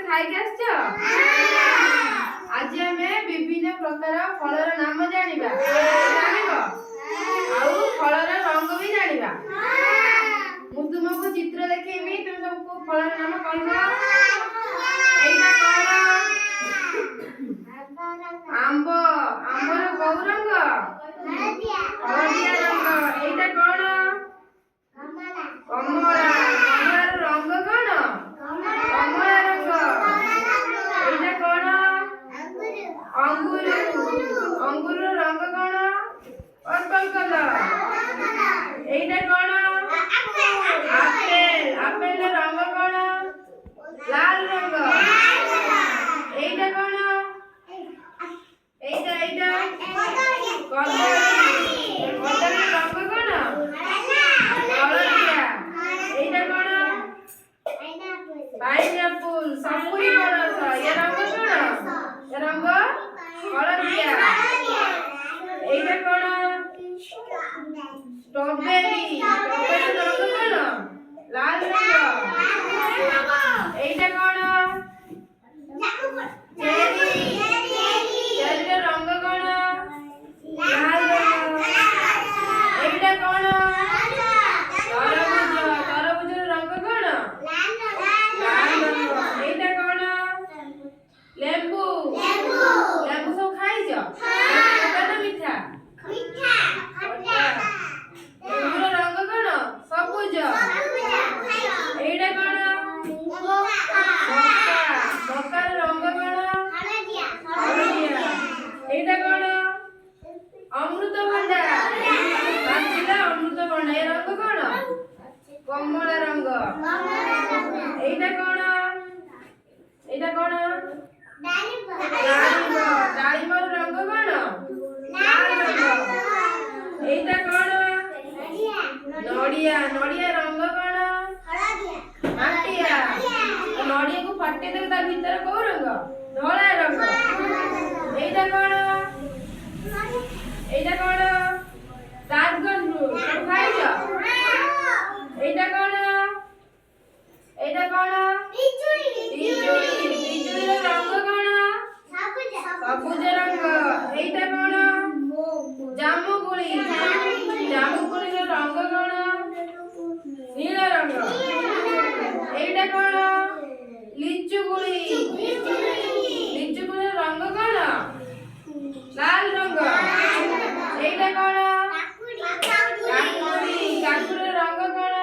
ଖାଇକି ଆସିଛ? ଆଜି ଆମେ ବିଭିନ୍ନ ପ୍ରକାର ଫଳର ନାମ ଜାଣିବା। ଜାଣିବ? ଆଉ ଫଳର ରଙ୍ଗ ବି ଜାଣିବା। ମୁଁ ତୁମକୁ ଚିତ୍ର ଦେଖେଇବି, ତୁମେ ସବୁ ଫଳର ନାମ କହିବ। ଏଇଟା କଣ? ଆମ୍ବ। ଆମ୍ବର କୋଉ ରଙ୍ଗ? ହଳଦିଆ ରଙ୍ଗ। ଏଇଟା କଣ? କମଳା। କମଳାର ରଙ୍ଗ କଣ? କମଳା ରଙ୍ଗ। ଏଇଟା କଣ? ଅଙ୍ଗୁର। ଅଙ୍ଗୁରର ରଙ୍ଗ କଣ? Purple colour. ଏଇଟା କଣ? ଆପେଲ। ଆପେଲର ରଙ୍ଗ କଣ? ଲାଲ ରଙ୍ଗ। ଏଇଟା କଣ? ଏଇଟା କଦଳୀ। କଦଳୀର ରଙ୍ଗ କଣ? ହଳଦିଆ। ଏଇଟା କଣ? ପାଇନାପଲ। ସପୁରୀ ପଣସ। ଏ ରଙ୍ଗ କଣ? ଏ ରଙ୍ଗ ହଳଦିଆ। ଏଇଟା କଣ? ଷ୍ଟ୍ରବେରୀ। ଷ୍ଟ୍ରବେରୀର ରଙ୍ଗ କଣ? ଲାଲ ରଙ୍ଗ। ଏଇଟା କଣ? ଚେରି। ଚେରିର ରଙ୍ଗ କଣ? ଲାଲ ରଙ୍ଗ। ଏଇଟା କଣ? ତରଭୁଜ। ତରଭୁଜର ରଙ୍ଗ କଣ? ଲାଲ ରଙ୍ଗ। ଏଇଟା କଣ? ଲେମ୍ବୁ। ଲେମ୍ବୁ ସବୁ ଖାଇଛ? ଖଟା ନା ମିଠା? ଲେମ୍ବୁର ରଙ୍ଗ କଣ? ସବୁଜ। ଏଇଟା କଣ? ମକା। ମକାର ରଙ୍ଗ କଣ? ହଳଦିଆ। ଏଇଟା କଣ? ଅମୃତଭଣ୍ଡା। ପାଚିଲା ଅମୃତଭଣ୍ଡା। ଏ ରଙ୍ଗ କଣ? କମଳା ରଙ୍ଗ। ଏଇଟା କଣ? ଏଇଟା କଣ? ଡାଳିମ୍ବ। ଡାଳିମ୍ବର ରଙ୍ଗ କଣ? ଲାଲ ରଙ୍ଗ। ଏଇଟା କଣ? ନଡ଼ିଆ। ନଡ଼ିଆ ରଙ୍ଗ କଣ? ମାଟିଆ। ନଡ଼ିଆକୁ ଫଟେଇଦେଲେ ତା ଭିତରେ କୋଉ ରଙ୍ଗ? ଧଳା ରଙ୍ଗ। ଏଇଟା କଣ? ଏଇଟା କଣ? Dragon fruit. ସବୁ ଖାଇଛ? ଏଇଟା କଣ? ଏଇଟା କଣ? ପିଜୁଳି। ପିଜୁଳିର ରଙ୍ଗ କଣ? ସବୁଜ ରଙ୍ଗ। ଏଇଟା କଣ? ଜାମୁକୋଳି। ଜାମୁକୋଳିର ରଙ୍ଗ କଣ? ନୀଳ ରଙ୍ଗ। ଏଇଟା କଣ? ଲିଚୁକୋଳି। ଲିଚୁକୋଳିର ରଙ୍ଗ କଣ? ଲାଲ ରଙ୍ଗ। ଏଇଟା କଣ? କାକୁଡି। କାକୁଡିର ରଙ୍ଗ କଣ?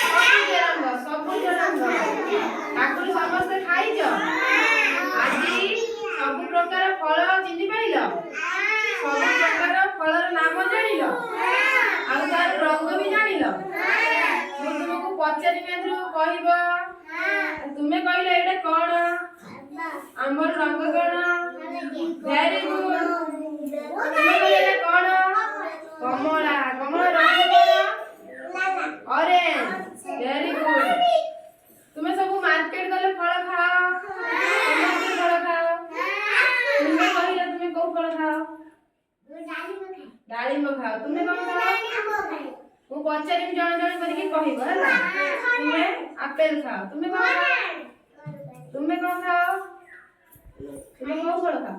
ସବୁଜ ରଙ୍ଗ। ସବୁଜ ରଙ୍ଗ। କାକୁଡି ସମସ୍ତେ ଖାଇଛ? ଆଜି ସବୁ ପ୍ରକାର ଫଳ ଚିହ୍ନି ପାରିଲ? ସବୁ ପ୍ରକାର ଫଳର ନାମ ଜାଣିଲ? ଆଉ ତାର ରଙ୍ଗ ବି ଜାଣିଲ? ମୁଁ ତୁମକୁ ପଚାରିବି, ଏଥିରୁ କହିବ। ତୁମେ କହିଲ ଏଇଟା କଣ? ଆମ୍ବର ରଙ୍ଗ କଣ? Very good. ତୁମେ କହିଲ ଏଇଟା କଣ? କମଳା। କମଳା ରଙ୍ଗ କଣ? ଅରେଞ୍ଜ। Very good. ତୁମେ ସବୁ ମାର୍କେଟ ଗଲେ ଫଳ ଖାଅ? ସମସ୍ତେ ଫଳ ଖାଅ? ତୁମେ କହିଲ ତୁମେ କୋଉ ଫଳ ଖାଅ? ଡାଳିମ୍ବ ଖାଅ। ତୁମେ କଣ ଖାଅ? ମୁଁ ପଚାରିବି, ଜଣେ ଜଣେ କରିକି କହିବ ହେଲା। ତୁମେ ଆପେଲ ଖାଅ। ତୁମେ କଣ ଖାଅ? ତୁମେ କଣ ଖାଅ? ତୁମେ କୋଉ ଫଳ ଖାଅ?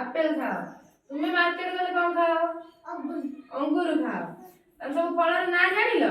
ଆପେଲ ଖାଅ। ତୁମେ ମାର୍କେଟ ଗଲେ କଣ ଖାଅ? ଅଙ୍ଗୁର ଖାଅ। ତାହେଲେ ସବୁ ଫଳର ନାଁ ଜାଣିଲ?